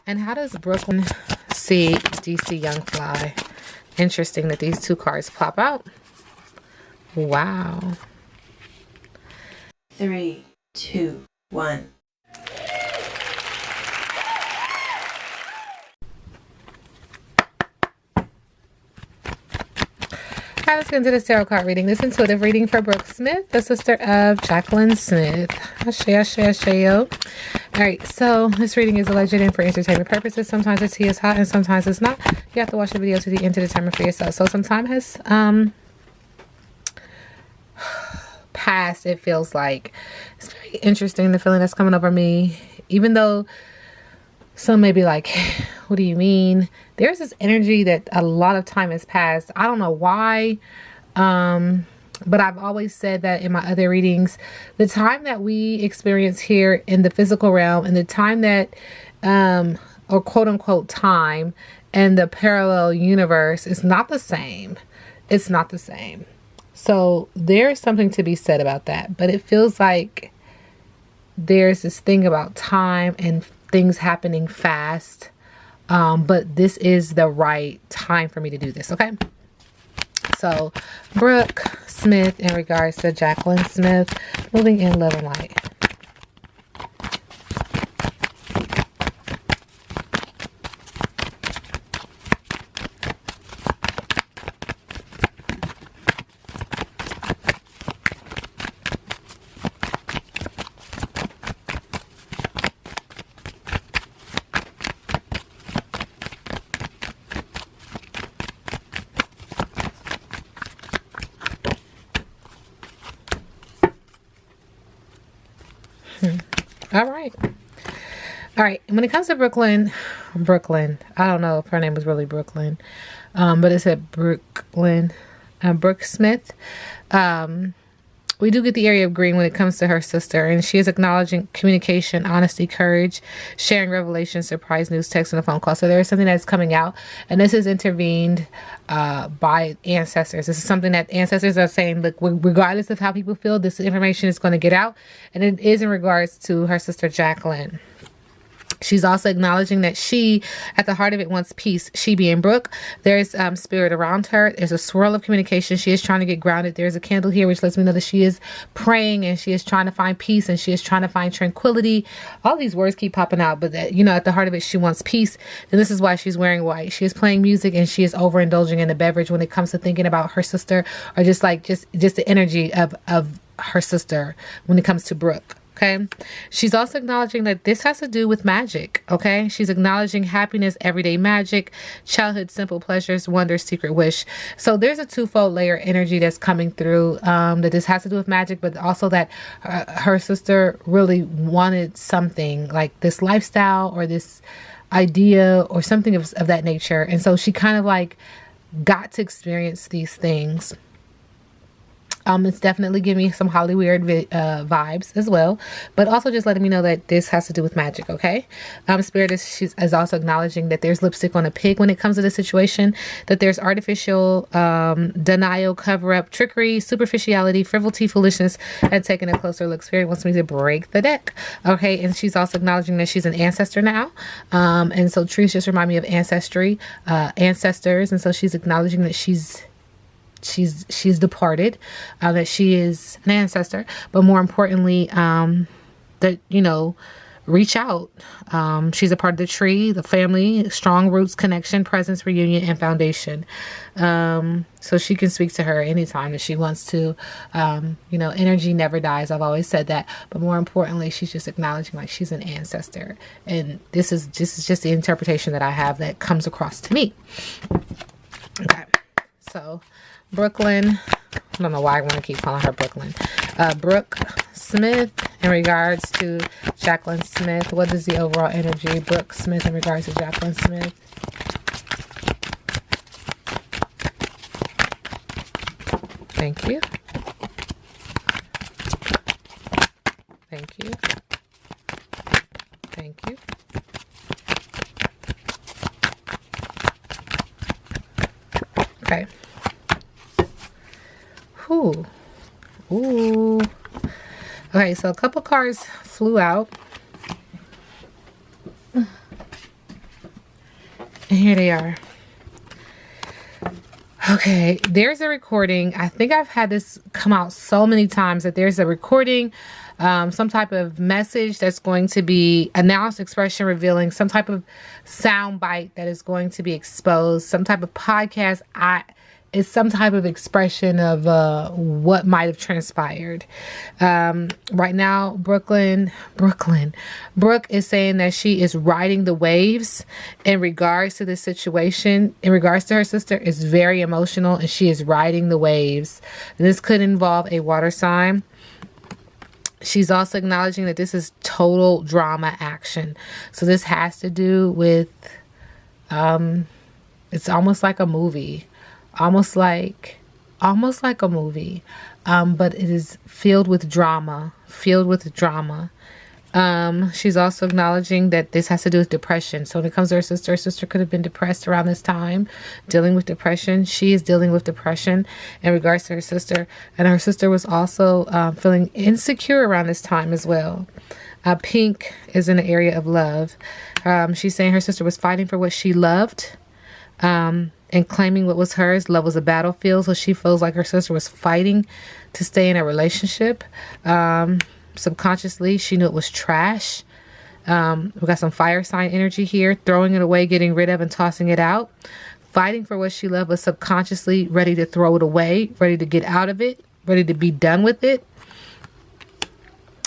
And how does Brooklyn see DC Young Fly? Interesting that these two cards pop out. Wow. 3, 2, 1. Hi, let's get into this tarot card reading. This intuitive reading for Brooke Smith, the sister of Jacqueline Smith. Yo. All right, so this reading is alleged and for entertainment purposes. Sometimes the tea is hot and sometimes it's not. You have to watch the video to the end to determine for yourself. So some time has passed, it feels like. It's very interesting, the feeling that's coming over me. Even though some may be like, what do you mean? There's this energy that a lot of time has passed. I don't know why. But I've always said that in my other readings, the time that we experience here in the physical realm and the time that, or quote unquote time, and the parallel universe is not the same. It's not the same. So there's something to be said about that. But it feels like there's this thing about time and things happening fast. But this is the right time for me to do this, okay? So, Brooke Smith in regards to Jacqueline Smith, moving in love and light. All right. All right. When it comes to Brooklyn, I don't know if her name was really Brooklyn, but it said Brooklyn, Brooke Smith. We do get the area of green when it comes to her sister, and she is acknowledging communication, honesty, courage, sharing revelations, surprise news, text, and a phone call. So there is something that's coming out, and this is intervened by ancestors. This is something that ancestors are saying, look, regardless of how people feel, this information is going to get out, and it is in regards to her sister Jacqueline. She's also acknowledging that she, at the heart of it, wants peace. She being Brooke. There's spirit around her. There's a swirl of communication. She is trying to get grounded. There's a candle here, which lets me know that she is praying and she is trying to find peace and she is trying to find tranquility. All these words keep popping out, but that, you know, at the heart of it, she wants peace. And this is why she's wearing white. She is playing music and she is overindulging in a beverage when it comes to thinking about her sister, or just the energy of her sister when it comes to Brooke. Okay. She's also acknowledging that this has to do with magic. Okay. She's acknowledging happiness, everyday magic, childhood, simple pleasures, wonders, secret wish. So there's a twofold layer energy that's coming through, that this has to do with magic, but also that her sister really wanted something like this lifestyle or this idea or something of that nature. And so she kind of like got to experience these things. It's definitely giving me some Hollywood vibes as well, but also just letting me know that this has to do with magic, okay? Spirit is also acknowledging that there's lipstick on a pig when it comes to the situation, that there's artificial denial, cover-up, trickery, superficiality, frivolity, foolishness, and taking a closer look. Spirit wants me to break the deck, okay? And she's also acknowledging that she's an ancestor now, and so trees just remind me of ancestry, ancestors, and so she's acknowledging that she's departed, that she is an ancestor, but more importantly, that, you know, reach out. She's a part of the tree, the family, strong roots, connection, presence, reunion, and foundation. So she can speak to her anytime that she wants to. You know, energy never dies. I've always said that, but more importantly, she's just acknowledging like she's an ancestor. And this is just the interpretation that I have that comes across to me. Okay. So Brooklyn, I don't know why I want to keep calling her Brooklyn. Brooke Smith in regards to Jacqueline Smith. What is the overall energy? Brooke Smith in regards to Jacqueline Smith. Thank you. Thank you. Thank you. Okay. Ooh. Ooh. Okay, so a couple cards flew out. And here they are. Okay, there's a recording. I think I've had this come out so many times that there's a recording, some type of message that's going to be announced, expression revealing, some type of sound bite that is going to be exposed, some type of podcast. It's some type of expression of what might have transpired. Right now, Brooke is saying that she is riding the waves in regards to this situation. In regards to her sister, is very emotional and she is riding the waves. And this could involve a water sign. She's also acknowledging that this is total drama action. So this has to do with, it's almost like a movie. Almost like a movie, but it is filled with drama. She's also acknowledging that this has to do with depression. So when it comes to her sister could have been depressed around this time, dealing with depression. She is dealing with depression in regards to her sister, and her sister was also feeling insecure around this time as well. Pink is in the area of love. She's saying her sister was fighting for what she loved. And claiming what was hers. Love was a battlefield, so she feels like her sister was fighting to stay in a relationship. Subconsciously, she knew it was trash. We got some fire sign energy here, throwing it away, getting rid of and tossing it out. Fighting for what she loved, but subconsciously ready to throw it away, ready to get out of it, ready to be done with it.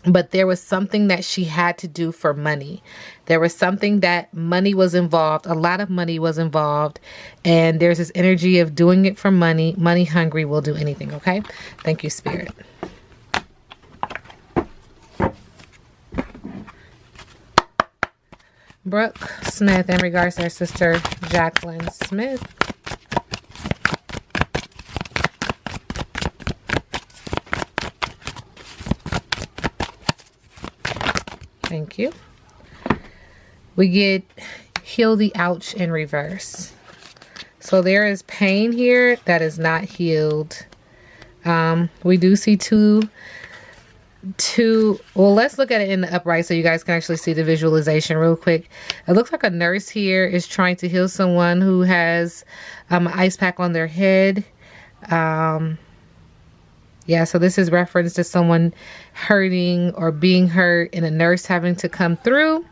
But there was something that she had to do for money. There was something that money was involved. A lot of money was involved. And there's this energy of doing it for money. Money hungry will do anything, okay? Thank you, Spirit. Brooke Smith in regards to her sister, Jacqueline Smith. Thank you. We get heal the ouch in reverse. So there is pain here that is not healed. We do see two. Well, let's look at it in the upright so you guys can actually see the visualization real quick. It looks like a nurse here is trying to heal someone who has an ice pack on their head. Yeah, so this is reference to someone hurting or being hurt and a nurse having to come through.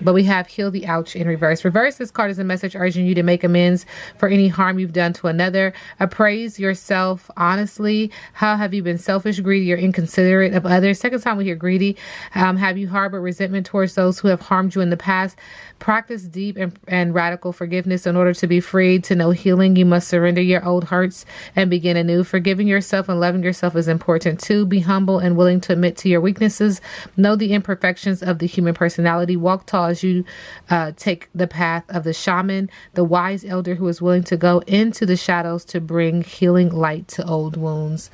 But we have heal the ouch in reverse. Reverse this card is a message urging you to make amends for any harm you've done to another. Appraise yourself honestly. How have you been selfish, greedy, or inconsiderate of others? Second time we hear greedy. Have you harbored resentment towards those who have harmed you in the past? Practice deep and radical forgiveness. In order to be freed, to know healing, you must surrender your old hurts and begin anew. Forgiving yourself and loving yourself is important too. Be humble and willing to admit to your weaknesses. Know the imperfections of the human personality. Walk tall as you take the path of the shaman, the wise elder who is willing to go into the shadows to bring healing light to old wounds.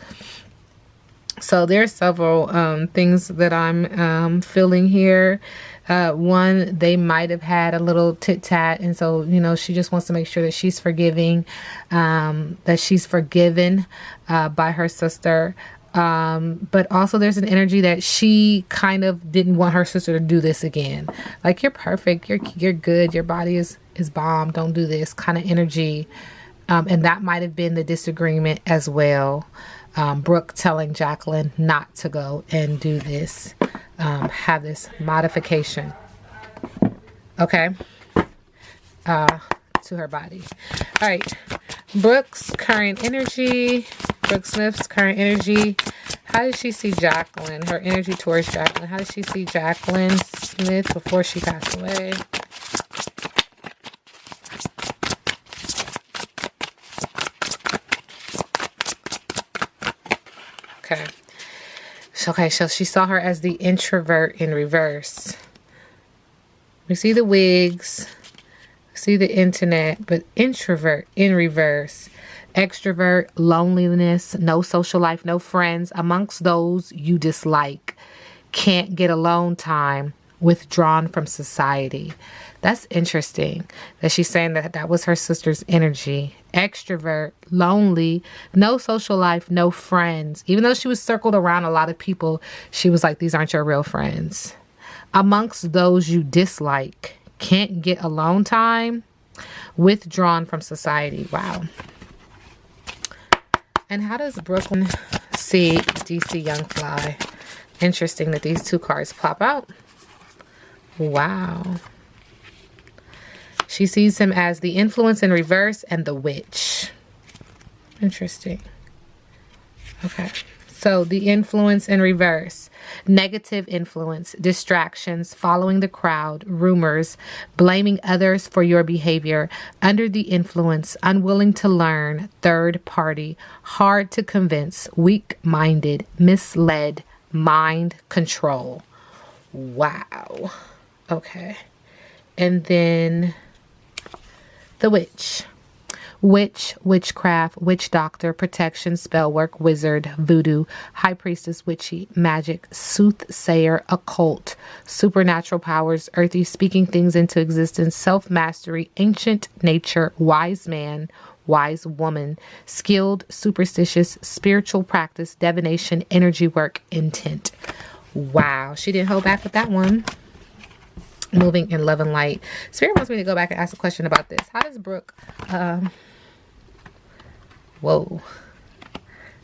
So there's several things that I'm feeling here. One, they might have had a little tit-tat, and so, you know, she just wants to make sure that she's forgiving, that she's forgiven by her sister. But also there's an energy that she kind of didn't want her sister to do this again. Like, you're perfect, you're good, your body is bomb, don't do this kind of energy. And that might have been the disagreement as well. Brooke telling Jacqueline not to go and do this, have this modification, okay, to her body. All right, Brooke's current energy, Brooke Smith's current energy. How did she see Jacqueline? Her energy towards Jacqueline. How did she see Jacqueline Smith before she passed away? Okay, so she saw her as the introvert in reverse. We see the wigs, we see the internet, but introvert in reverse. Extrovert, loneliness, no social life, no friends, amongst those you dislike. Can't get alone time, withdrawn from society. That's interesting that she's saying that was her sister's energy. Extrovert, lonely, no social life, no friends. Even though she was circled around a lot of people, she was like, these aren't your real friends. Amongst those you dislike, can't get alone time, withdrawn from society. Wow. And how does Brooklyn see DC Young Fly? Interesting that these two cards pop out. Wow. She sees him as the influence in reverse and the witch. Interesting. Okay. So the influence in reverse, negative influence, distractions, following the crowd, rumors, blaming others for your behavior, under the influence, unwilling to learn, third party, hard to convince, weak-minded, misled, mind control. Wow. Okay. And then the witch. Witch, witchcraft, witch doctor, protection, spell work, wizard, voodoo, high priestess, witchy, magic, soothsayer, occult, supernatural powers, earthy, speaking things into existence, self-mastery, ancient nature, wise man, wise woman, skilled, superstitious, spiritual practice, divination, energy work, intent. Wow, she didn't hold back with that one. Moving in love and light. Spirit wants me to go back and ask a question about this. How does Brooke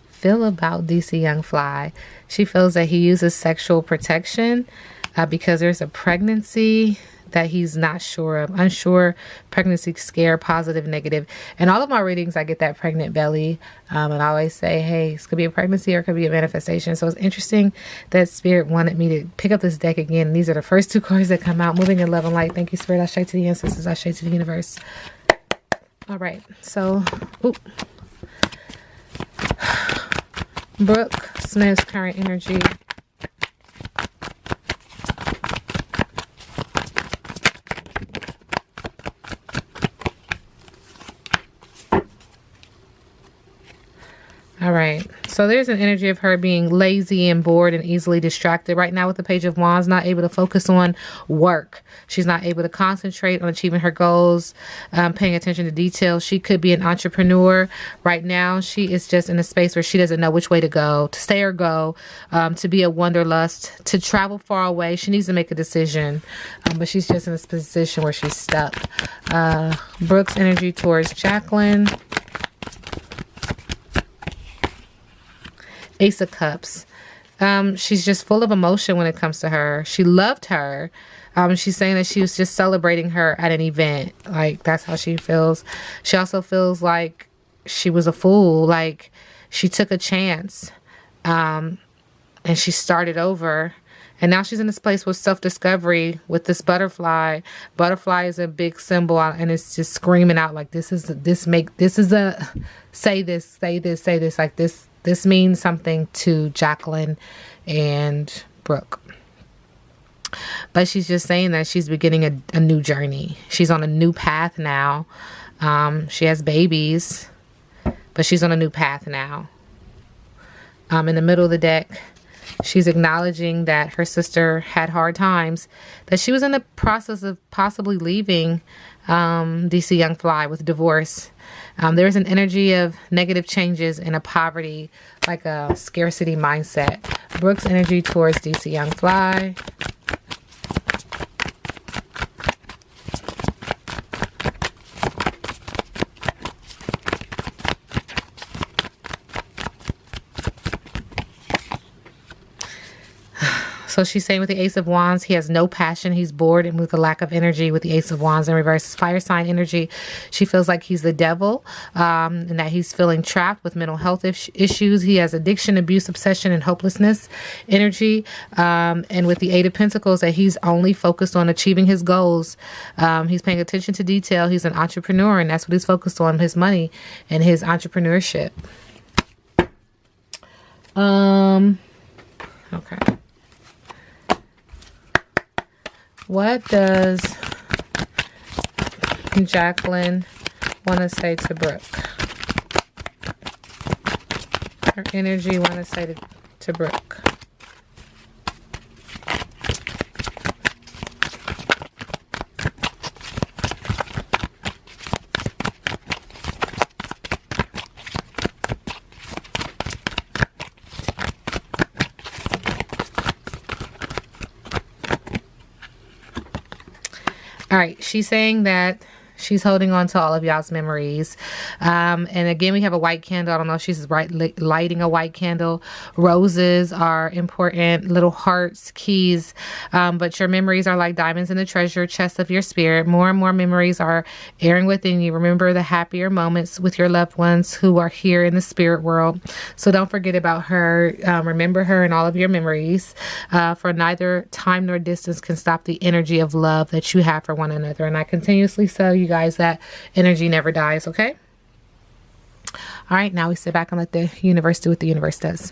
feel about DC Young Fly? She feels that he uses sexual protection because there's a pregnancy that he's not sure of. Unsure, pregnancy scare, positive, negative. And all of my readings, I get that pregnant belly. And I always say, hey, this could be a pregnancy or it could be a manifestation. So it's interesting that Spirit wanted me to pick up this deck again. And these are the first two cards that come out. Moving in love and light. Thank you, Spirit. I straight to the ancestors. I straight to the universe. All right. So, Brooke Smith's current energy. All right. So there's an energy of her being lazy and bored and easily distracted right now with the Page of Wands, not able to focus on work. She's not able to concentrate on achieving her goals, paying attention to details. She could be an entrepreneur right now. She is just in a space where she doesn't know which way to go, to stay or go, to be a wanderlust, to travel far away. She needs to make a decision, but she's just in this position where she's stuck. Brooke's energy towards Jacqueline. Ace of Cups. She's just full of emotion when it comes to her. She loved her. She's saying that she was just celebrating her at an event. Like, that's how she feels. She also feels like she was a fool. Like, she took a chance. And she started over. And now she's in this place with self-discovery with this butterfly. Butterfly is a big symbol, and it's just screaming out like, say this, say this, like this. This means something to Jacqueline and Brooke. But she's just saying that she's beginning a new journey. She's on a new path now. She has babies, but she's on a new path now. In the middle of the deck, she's acknowledging that her sister had hard times, that she was in the process of possibly leaving DC Young Fly with divorce. There is an energy of negative changes and a poverty, like a scarcity mindset. Brooke's energy towards DC Young Fly. So she's saying with the Ace of Wands, he has no passion. He's bored and with a lack of energy with the Ace of Wands in reverse. Fire sign energy. She feels like he's the devil and that he's feeling trapped with mental health issues. He has addiction, abuse, obsession, and hopelessness energy. And with the Eight of Pentacles, that he's only focused on achieving his goals. He's paying attention to detail. He's an entrepreneur, and that's what he's focused on, his money and his entrepreneurship. Okay. What does Jacqueline want to say to Brooke? Her energy want to say to Brooke. All right, she's saying that she's holding on to all of y'all's memories. And again, we have a white candle. I don't know if she's lighting a white candle. Roses are important, little hearts, keys. But your memories are like diamonds in the treasure chest of your spirit. More and more memories are airing within you. Remember the happier moments with your loved ones who are here in the spirit world. So don't forget about her. Remember her in all of your memories. For neither time nor distance can stop the energy of love that you have for one another. And I continuously tell you guys that energy never dies, okay? All right, now we sit back and let the universe do what the universe does.